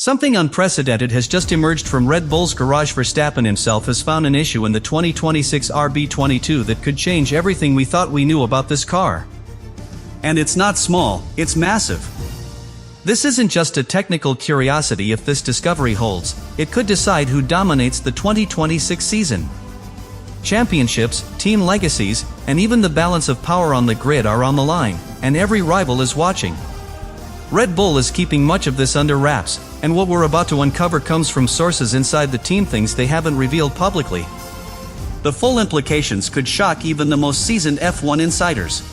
Something unprecedented has just emerged from Red Bull's garage. Verstappen himself has found an issue in the 2026 RB22 that could change everything we thought we knew about this car. And it's not small, it's massive. This isn't just a technical curiosity. If this discovery holds, it could decide who dominates the 2026 season. Championships, team legacies, and even the balance of power on the grid are on the line, and every rival is watching. Red Bull is keeping much of this under wraps, and what we're about to uncover comes from sources inside the team, things they haven't revealed publicly. The full implications could shock even the most seasoned F1 insiders.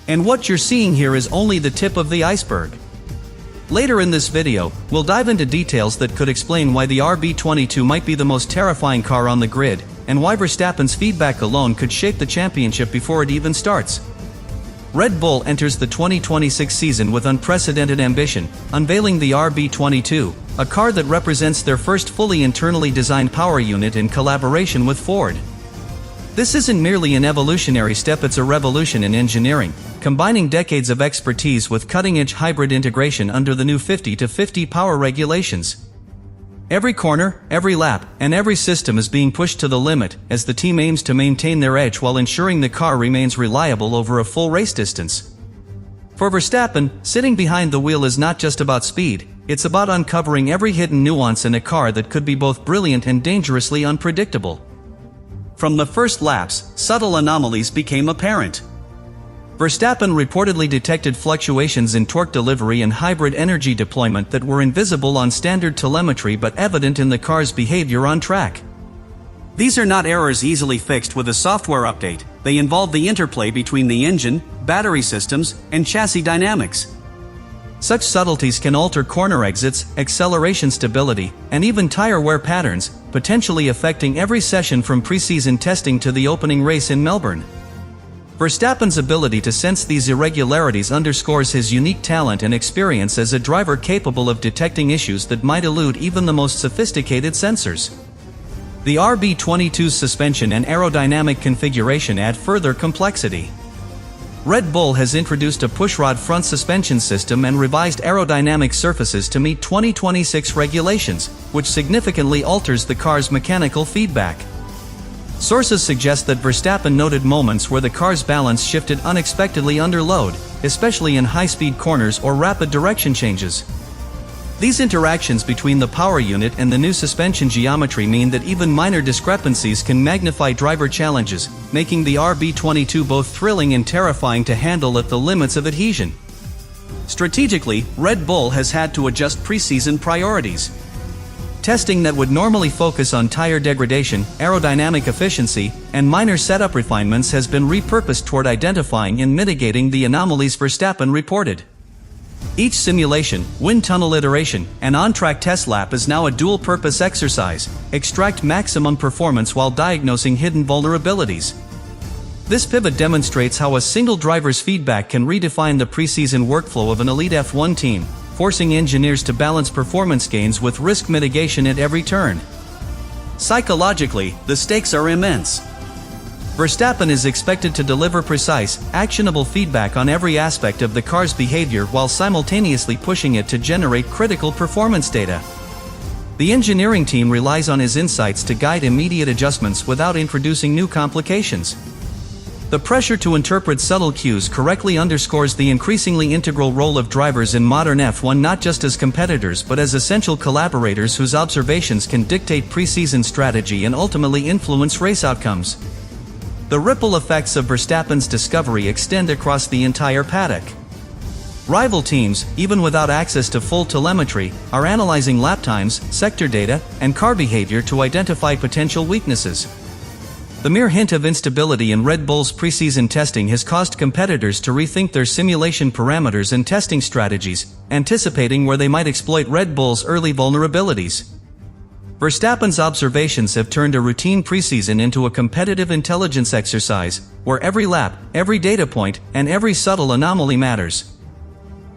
And what you're seeing here is only the tip of the iceberg. Later in this video, we'll dive into details that could explain why the RB22 might be the most terrifying car on the grid, and why Verstappen's feedback alone could shape the championship before it even starts. Red Bull enters the 2026 season with unprecedented ambition, unveiling the RB22, a car that represents their first fully internally designed power unit in collaboration with Ford. This isn't merely an evolutionary step, it's a revolution in engineering, combining decades of expertise with cutting-edge hybrid integration under the new 50-50 power regulations. Every corner, every lap, and every system is being pushed to the limit as the team aims to maintain their edge while ensuring the car remains reliable over a full race distance. For Verstappen, sitting behind the wheel is not just about speed, it's about uncovering every hidden nuance in a car that could be both brilliant and dangerously unpredictable. From the first laps, subtle anomalies became apparent. Verstappen reportedly detected fluctuations in torque delivery and hybrid energy deployment that were invisible on standard telemetry but evident in the car's behavior on track. These are not errors easily fixed with a software update, they involve the interplay between the engine, battery systems, and chassis dynamics. Such subtleties can alter corner exits, acceleration stability, and even tire wear patterns, potentially affecting every session from preseason testing to the opening race in Melbourne. Verstappen's ability to sense these irregularities underscores his unique talent and experience as a driver, capable of detecting issues that might elude even the most sophisticated sensors. The RB22's suspension and aerodynamic configuration add further complexity. Red Bull has introduced a pushrod front suspension system and revised aerodynamic surfaces to meet 2026 regulations, which significantly alters the car's mechanical feedback. Sources suggest that Verstappen noted moments where the car's balance shifted unexpectedly under load, especially in high-speed corners or rapid direction changes. These interactions between the power unit and the new suspension geometry mean that even minor discrepancies can magnify driver challenges, making the RB22 both thrilling and terrifying to handle at the limits of adhesion. Strategically, Red Bull has had to adjust preseason priorities. Testing that would normally focus on tire degradation, aerodynamic efficiency, and minor setup refinements has been repurposed toward identifying and mitigating the anomalies Verstappen reported. Each simulation, wind tunnel iteration, and on-track test lap is now a dual-purpose exercise: extract maximum performance while diagnosing hidden vulnerabilities. This pivot demonstrates how a single driver's feedback can redefine the preseason workflow of an elite F1 team, forcing engineers to balance performance gains with risk mitigation at every turn. Psychologically, the stakes are immense. Verstappen is expected to deliver precise, actionable feedback on every aspect of the car's behavior while simultaneously pushing it to generate critical performance data. The engineering team relies on his insights to guide immediate adjustments without introducing new complications. The pressure to interpret subtle cues correctly underscores the increasingly integral role of drivers in modern F1, not just as competitors but as essential collaborators whose observations can dictate preseason strategy and ultimately influence race outcomes. The ripple effects of Verstappen's discovery extend across the entire paddock. Rival teams, even without access to full telemetry, are analyzing lap times, sector data, and car behavior to identify potential weaknesses. The mere hint of instability in Red Bull's preseason testing has caused competitors to rethink their simulation parameters and testing strategies, anticipating where they might exploit Red Bull's early vulnerabilities. Verstappen's observations have turned a routine preseason into a competitive intelligence exercise, where every lap, every data point, and every subtle anomaly matters.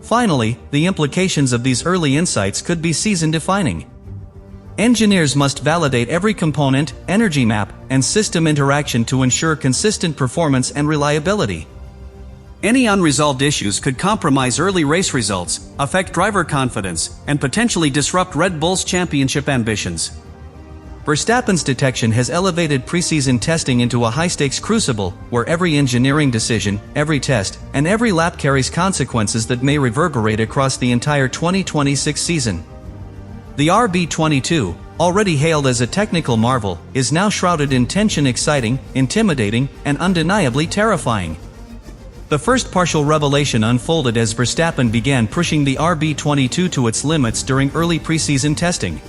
Finally, the implications of these early insights could be season-defining. Engineers must validate every component, energy map, and system interaction to ensure consistent performance and reliability. Any unresolved issues could compromise early race results, affect driver confidence, and potentially disrupt Red Bull's championship ambitions. Verstappen's detection has elevated preseason testing into a high-stakes crucible, where every engineering decision, every test, and every lap carries consequences that may reverberate across the entire 2026 season. The RB22, already hailed as a technical marvel, is now shrouded in tension, exciting, intimidating, and undeniably terrifying. The first partial revelation unfolded as Verstappen began pushing the RB22 to its limits during early preseason testing.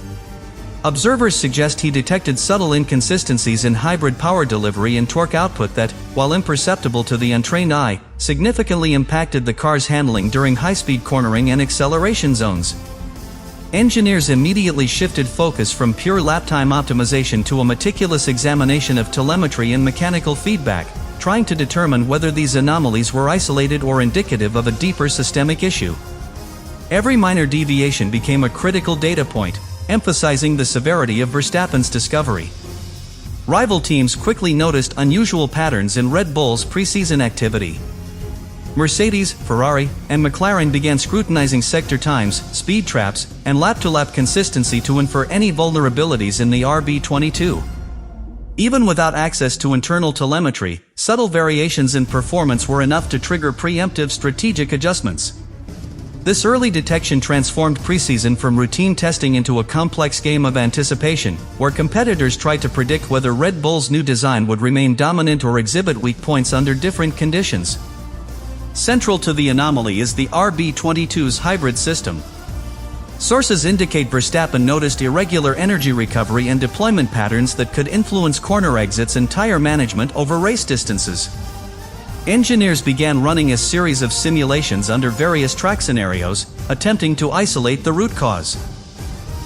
Observers suggest he detected subtle inconsistencies in hybrid power delivery and torque output that, while imperceptible to the untrained eye, significantly impacted the car's handling during high-speed cornering and acceleration zones. Engineers immediately shifted focus from pure lap-time optimization to a meticulous examination of telemetry and mechanical feedback, trying to determine whether these anomalies were isolated or indicative of a deeper systemic issue. Every minor deviation became a critical data point, emphasizing the severity of Verstappen's discovery. Rival teams quickly noticed unusual patterns in Red Bull's preseason activity. Mercedes, Ferrari, and McLaren began scrutinizing sector times, speed traps, and lap-to-lap consistency to infer any vulnerabilities in the RB22. Even without access to internal telemetry, subtle variations in performance were enough to trigger preemptive strategic adjustments. This early detection transformed preseason from routine testing into a complex game of anticipation, where competitors tried to predict whether Red Bull's new design would remain dominant or exhibit weak points under different conditions. Central to the anomaly is the RB22's hybrid system. Sources indicate Verstappen noticed irregular energy recovery and deployment patterns that could influence corner exits and tire management over race distances. Engineers began running a series of simulations under various track scenarios, attempting to isolate the root cause.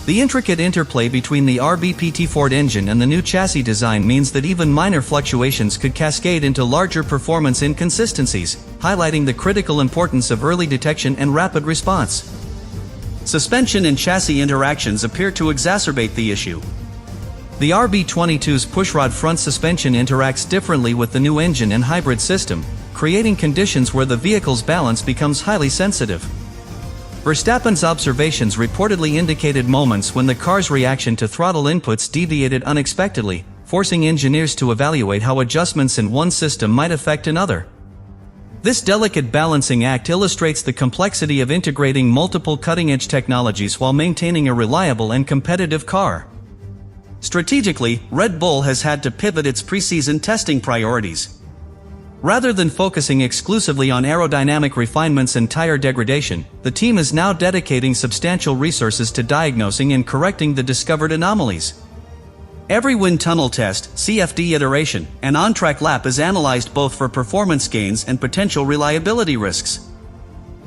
The intricate interplay between the RBPT Ford engine and the new chassis design means that even minor fluctuations could cascade into larger performance inconsistencies, highlighting the critical importance of early detection and rapid response. Suspension and chassis interactions appear to exacerbate the issue. The RB22's pushrod front suspension interacts differently with the new engine and hybrid system, creating conditions where the vehicle's balance becomes highly sensitive. Verstappen's observations reportedly indicated moments when the car's reaction to throttle inputs deviated unexpectedly, forcing engineers to evaluate how adjustments in one system might affect another. This delicate balancing act illustrates the complexity of integrating multiple cutting-edge technologies while maintaining a reliable and competitive car. Strategically, Red Bull has had to pivot its preseason testing priorities. Rather than focusing exclusively on aerodynamic refinements and tire degradation, the team is now dedicating substantial resources to diagnosing and correcting the discovered anomalies. Every wind tunnel test, CFD iteration, and on-track lap is analyzed both for performance gains and potential reliability risks.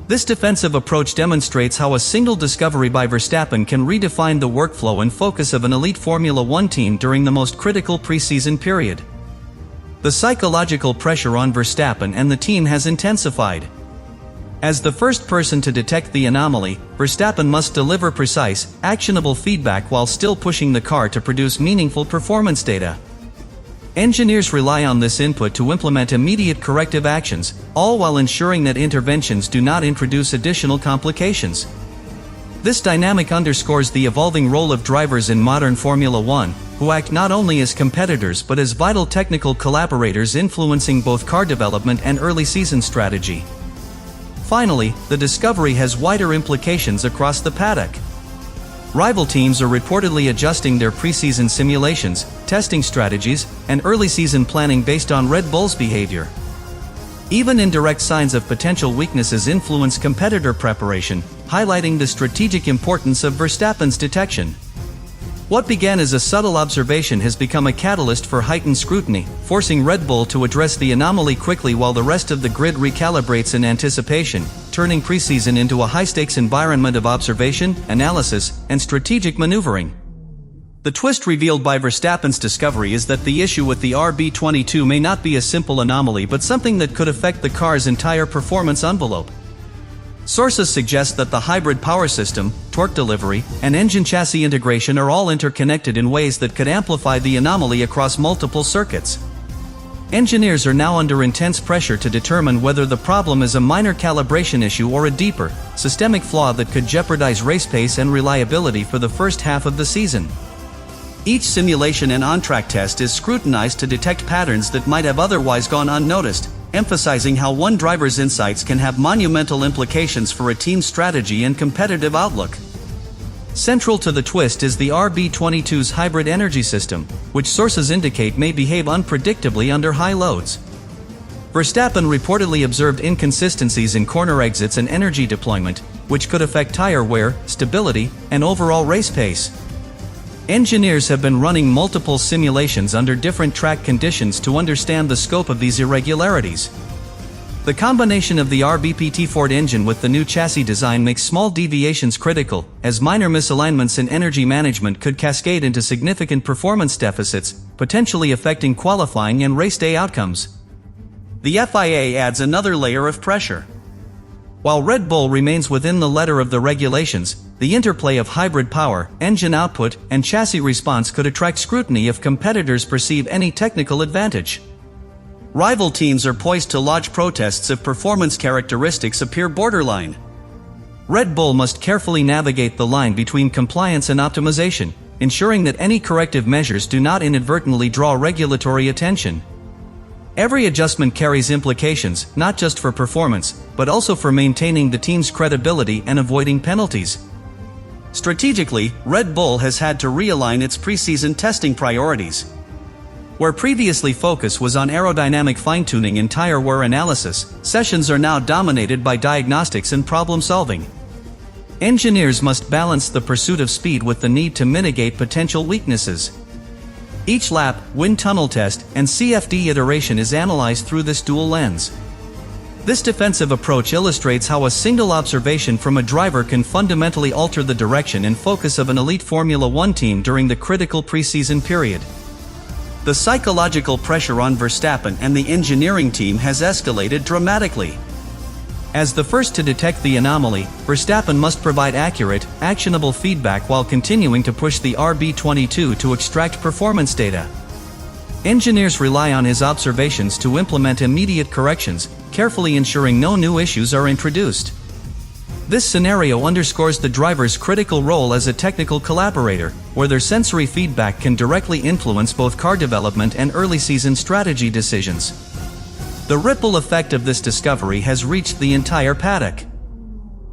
This defensive approach demonstrates how a single discovery by Verstappen can redefine the workflow and focus of an elite Formula One team during the most critical preseason period. The psychological pressure on Verstappen and the team has intensified. As the first person to detect the anomaly, Verstappen must deliver precise, actionable feedback while still pushing the car to produce meaningful performance data. Engineers rely on this input to implement immediate corrective actions, all while ensuring that interventions do not introduce additional complications. This dynamic underscores the evolving role of drivers in modern Formula One, who act not only as competitors but as vital technical collaborators influencing both car development and early season strategy. Finally, the discovery has wider implications across the paddock. Rival teams are reportedly adjusting their preseason simulations, testing strategies, and early season planning based on Red Bull's behavior. Even indirect signs of potential weaknesses influence competitor preparation, highlighting the strategic importance of Verstappen's detection. What began as a subtle observation has become a catalyst for heightened scrutiny, forcing Red Bull to address the anomaly quickly while the rest of the grid recalibrates in anticipation, turning preseason into a high-stakes environment of observation, analysis, and strategic maneuvering. The twist revealed by Verstappen's discovery is that the issue with the RB22 may not be a simple anomaly but something that could affect the car's entire performance envelope. Sources suggest that the hybrid power system, torque delivery, and engine chassis integration are all interconnected in ways that could amplify the anomaly across multiple circuits. Engineers are now under intense pressure to determine whether the problem is a minor calibration issue or a deeper, systemic flaw that could jeopardize race pace and reliability for the first half of the season. Each simulation and on-track test is scrutinized to detect patterns that might have otherwise gone unnoticed, emphasizing how one driver's insights can have monumental implications for a team's strategy and competitive outlook. Central to the twist is the RB22's hybrid energy system, which sources indicate may behave unpredictably under high loads. Verstappen reportedly observed inconsistencies in corner exits and energy deployment, which could affect tire wear, stability, and overall race pace. Engineers have been running multiple simulations under different track conditions to understand the scope of these irregularities. The combination of the RBPT Ford engine with the new chassis design makes small deviations critical, as minor misalignments in energy management could cascade into significant performance deficits, potentially affecting qualifying and race day outcomes. The FIA adds another layer of pressure. While Red Bull remains within the letter of the regulations, the interplay of hybrid power, engine output, and chassis response could attract scrutiny if competitors perceive any technical advantage. Rival teams are poised to lodge protests if performance characteristics appear borderline. Red Bull must carefully navigate the line between compliance and optimization, ensuring that any corrective measures do not inadvertently draw regulatory attention. Every adjustment carries implications, not just for performance, but also for maintaining the team's credibility and avoiding penalties. Strategically, Red Bull has had to realign its preseason testing priorities. Where previously focus was on aerodynamic fine-tuning and tire wear analysis, sessions are now dominated by diagnostics and problem-solving. Engineers must balance the pursuit of speed with the need to mitigate potential weaknesses. Each lap, wind tunnel test, and CFD iteration is analyzed through this dual lens. This defensive approach illustrates how a single observation from a driver can fundamentally alter the direction and focus of an elite Formula One team during the critical preseason period. The psychological pressure on Verstappen and the engineering team has escalated dramatically. As the first to detect the anomaly, Verstappen must provide accurate, actionable feedback while continuing to push the RB22 to extract performance data. Engineers rely on his observations to implement immediate corrections, carefully ensuring no new issues are introduced. This scenario underscores the driver's critical role as a technical collaborator, where their sensory feedback can directly influence both car development and early-season strategy decisions. The ripple effect of this discovery has reached the entire paddock.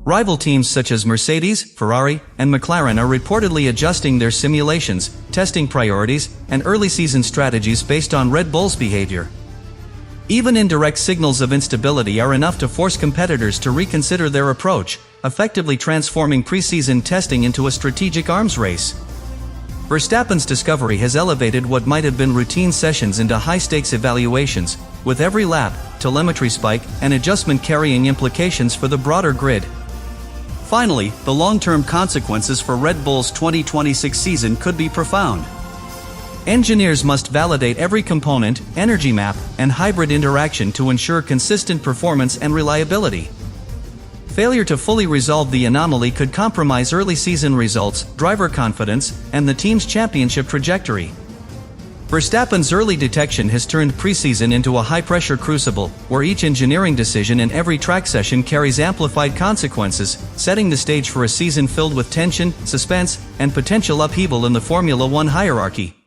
Rival teams such as Mercedes, Ferrari, and McLaren are reportedly adjusting their simulations, testing priorities, and early-season strategies based on Red Bull's behavior. Even indirect signals of instability are enough to force competitors to reconsider their approach, effectively transforming preseason testing into a strategic arms race. Verstappen's discovery has elevated what might have been routine sessions into high-stakes evaluations, with every lap, telemetry spike, and adjustment carrying implications for the broader grid. Finally, the long-term consequences for Red Bull's 2026 season could be profound. Engineers must validate every component, energy map, and hybrid interaction to ensure consistent performance and reliability. Failure to fully resolve the anomaly could compromise early season results, driver confidence, and the team's championship trajectory. Verstappen's early detection has turned preseason into a high-pressure crucible, where each engineering decision in every track session carries amplified consequences, setting the stage for a season filled with tension, suspense, and potential upheaval in the Formula One hierarchy.